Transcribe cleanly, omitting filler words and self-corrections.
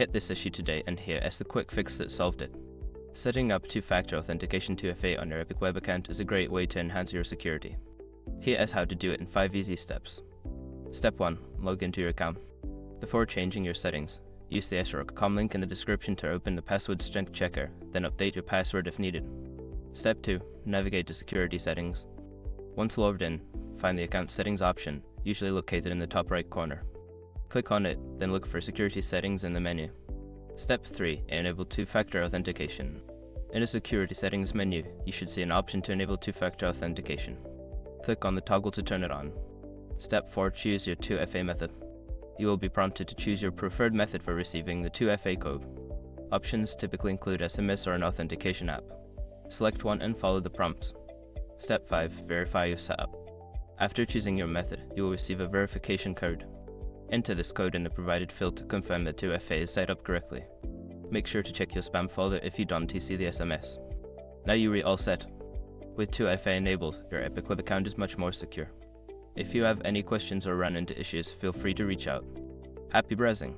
hit this issue today, and here is the quick fix that solved it. Setting up two-factor authentication 2FA on your Epic Web account is a great way to enhance your security. Here is how to do it in 5 easy steps. Step 1. Log into your account. Before changing your settings, use the sroc.com link in the description to open the password strength checker, then update your password if needed. Step 2. Navigate to security settings. Once logged in, find the account settings option, usually located in the top right corner. Click on it, then look for security settings in the menu. Step 3. Enable two-factor authentication. In the security settings menu, you should see an option to enable two-factor authentication. Click on the toggle to turn it on. Step 4. Choose your 2FA method. You will be prompted to choose your preferred method for receiving the 2FA code. Options typically include SMS or an authentication app. Select one and follow the prompts. Step 5. Verify your setup. After choosing your method, you will receive a verification code. Enter this code in the provided field to confirm that 2FA is set up correctly. Make sure to check your spam folder if you don't see the SMS. Now you're all set. With 2FA enabled, your Epic Web account is much more secure. If you have any questions or run into issues, feel free to reach out. Happy browsing!